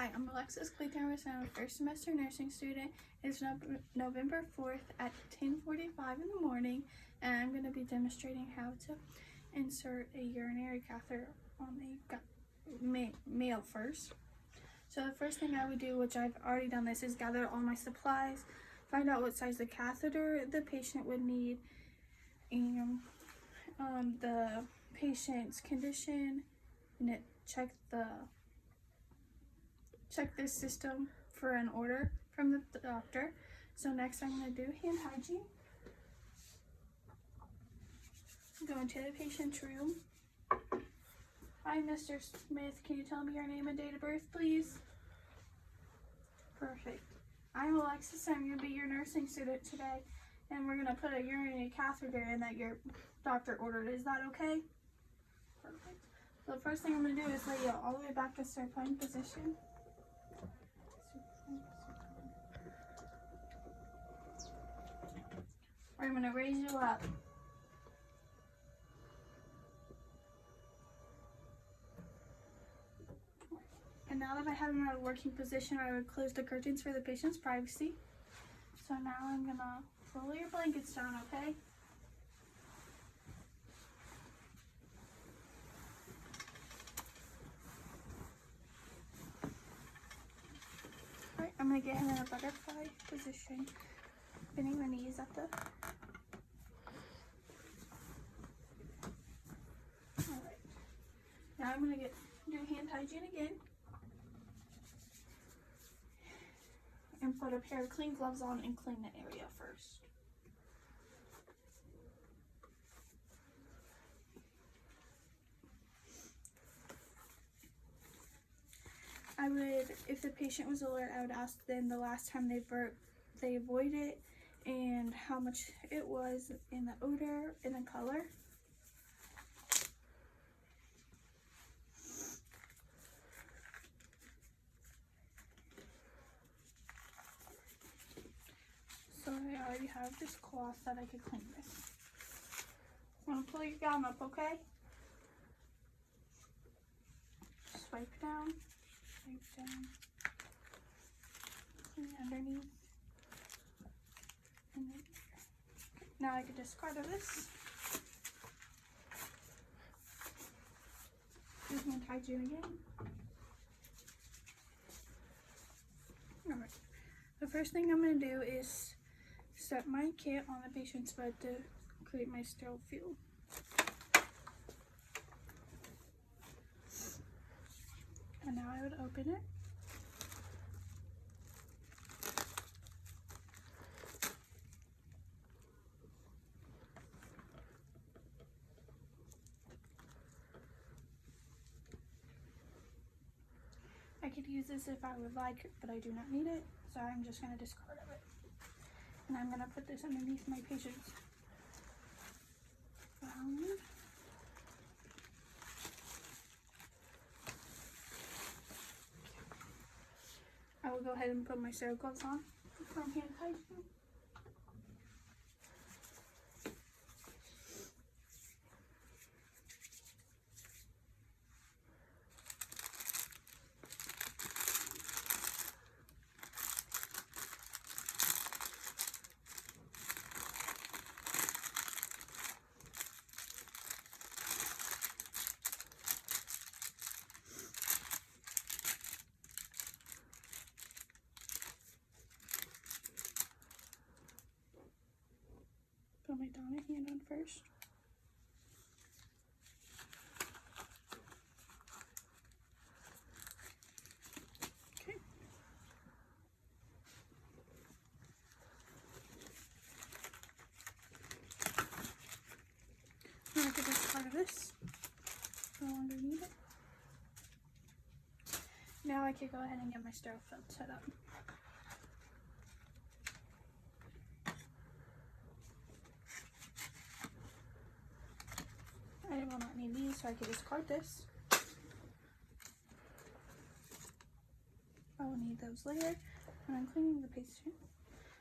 Hi, I'm Alexis Kliethermes and I'm a first semester nursing student. It's November 4th at 10:45 in the morning, and I'm going to be demonstrating how to insert a urinary catheter on a male first. So the first thing I would do, which I've already done this, is gather all my supplies, find out what size of catheter the patient would need, and the patient's condition, and check this system for an order from the doctor. So next I'm going to do hand hygiene. Go into the patient's room. Hi, Mr. Smith, can you tell me your name and date of birth, please? Perfect. I'm Alexis, I'm going to be your nursing student today, and we're going to put a urinary catheter in that your doctor ordered. Is that okay? Perfect. So the first thing I'm going to do is lay you all the way back to supine position. I'm going to raise you up. And now that I have him in a working position, I would close the curtains for the patient's privacy. So now I'm going to roll your blankets down, okay? Alright, I'm going to get him in a butterfly position, bending my knees at the... Alright, now I'm going to do hand hygiene again. And put a pair of clean gloves on and clean the area first. I would, if the patient was alert, I would ask them the last time they avoided and how much it was in the odor and the color. So I already have this cloth that I could clean with. I'm going to pull your gown up, okay? Swipe down, clean underneath. And then, now I can discard of this. Do hand hygiene again. Alright. The first thing I'm going to do is set my kit on the patient's bed to create my sterile field. And now I would open it. I could use this if I would like, but I do not need it, so I'm just going to discard of it. And I'm going to put this underneath my patient's gown. I will go ahead and put my sterile gloves on from hand hygiene. Put my dominant hand on first. Okay. Now I can discard of this. No longer need it. Now I can go ahead and get my sterile field set up. I will not need these, so I can discard this. I will need those later when I'm cleaning the patient.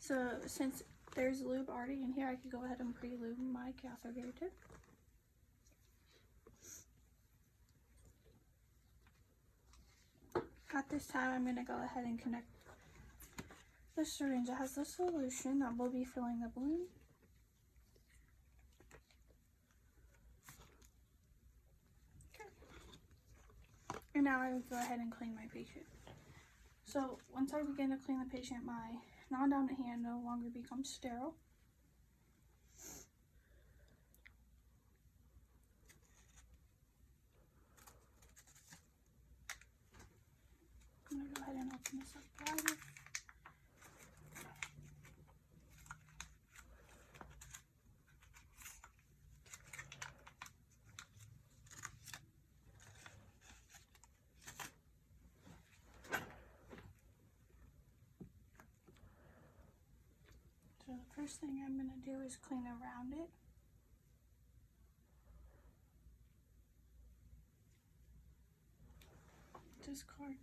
So since there's lube already in here, I could go ahead and pre-lube my catheter tip. At this time, I'm going to go ahead and connect the syringe that has the solution that will be filling the balloon. Okay. And now I would go ahead and clean my patient. So once I begin to clean the patient, my non-dominant hand no longer becomes sterile. I'm going to go ahead and open this up wider. So the first thing I'm going to do is clean around it. Discard.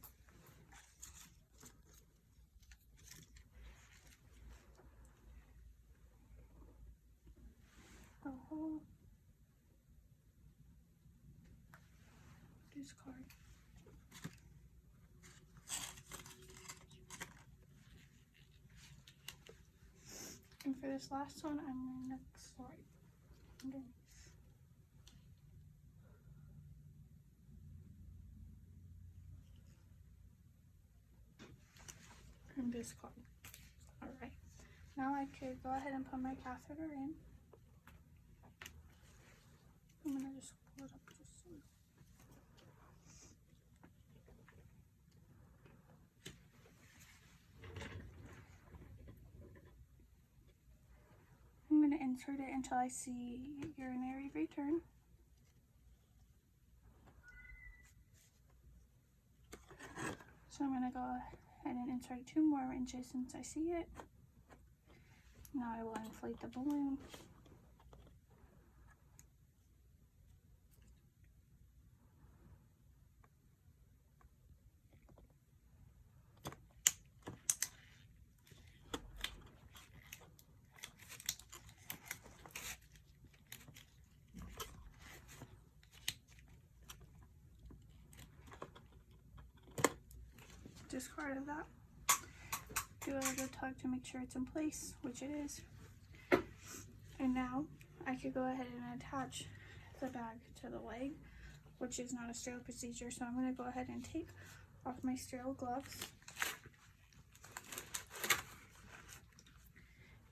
The hole. Discard. And for this last one, I'm going to slide underneath. And discard. Alright. Now I could go ahead and put my catheter in. I'm going to just pull it up just so. I'm going to insert it until I see urinary return. So I'm going to go ahead and insert 2 more inches since I see it. Now I will inflate the balloon. Discard of that. Do a little tug to make sure it's in place, which it is. And now I could go ahead and attach the bag to the leg, which is not a sterile procedure. So I'm going to go ahead and take off my sterile gloves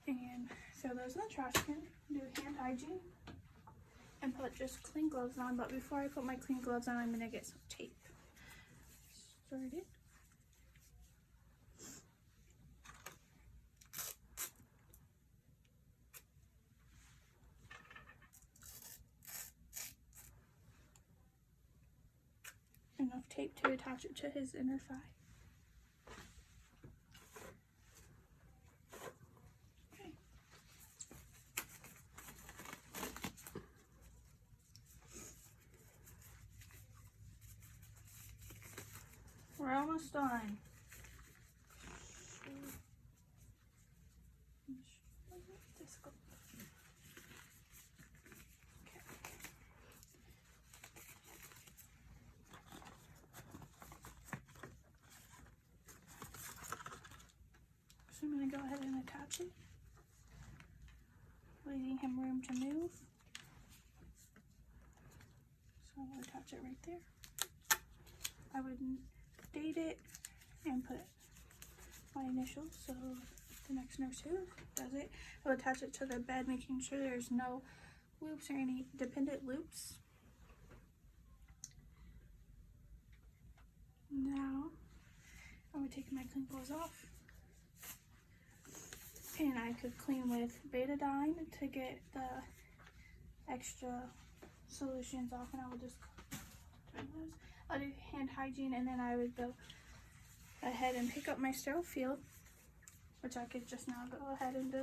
and throw those in the trash can. Do hand hygiene and put just clean gloves on. But before I put my clean gloves on, I'm going to get some tape started. Enough tape to attach it to his inner thigh. Okay. We're almost done. So I'm going to go ahead and attach it, leaving him room to move. So I'll attach it right there. I would date it and put my initials, so the next nurse who does it, I will attach it to the bed, making sure there's no loops or any dependent loops. Now I would take my clean clothes off. And I could clean with betadine to get the extra solutions off, and I will just turn those. I'll do hand hygiene, and then I would go ahead and pick up my sterile field, which I could just now go ahead and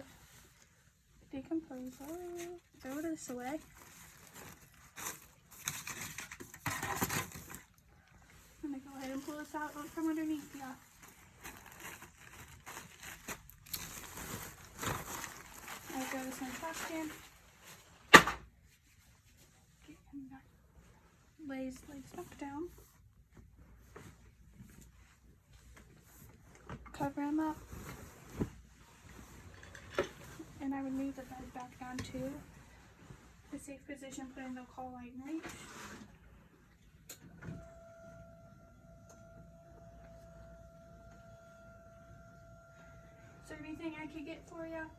decompose. Oh, throw this away. I'm gonna go ahead and pull this out from underneath. Yeah. I'll throw this in the trash can. Get him back. Lays back down. cover them up. And I would move the bed back down to a safe position, putting the call light in reach. Is there anything I could get for you?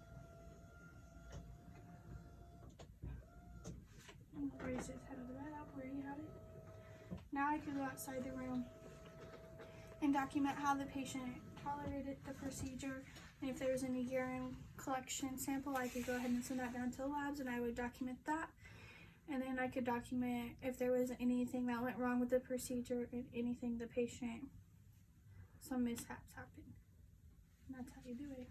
Raise his head of the bed up where you had it. Now I could go outside the room and document how the patient tolerated the procedure, and if there was any urine collection sample, I could go ahead and send that down to the labs, and I would document that. And then I could document if there was anything that went wrong with the procedure, and anything the patient, some mishaps happened. And that's how you do it.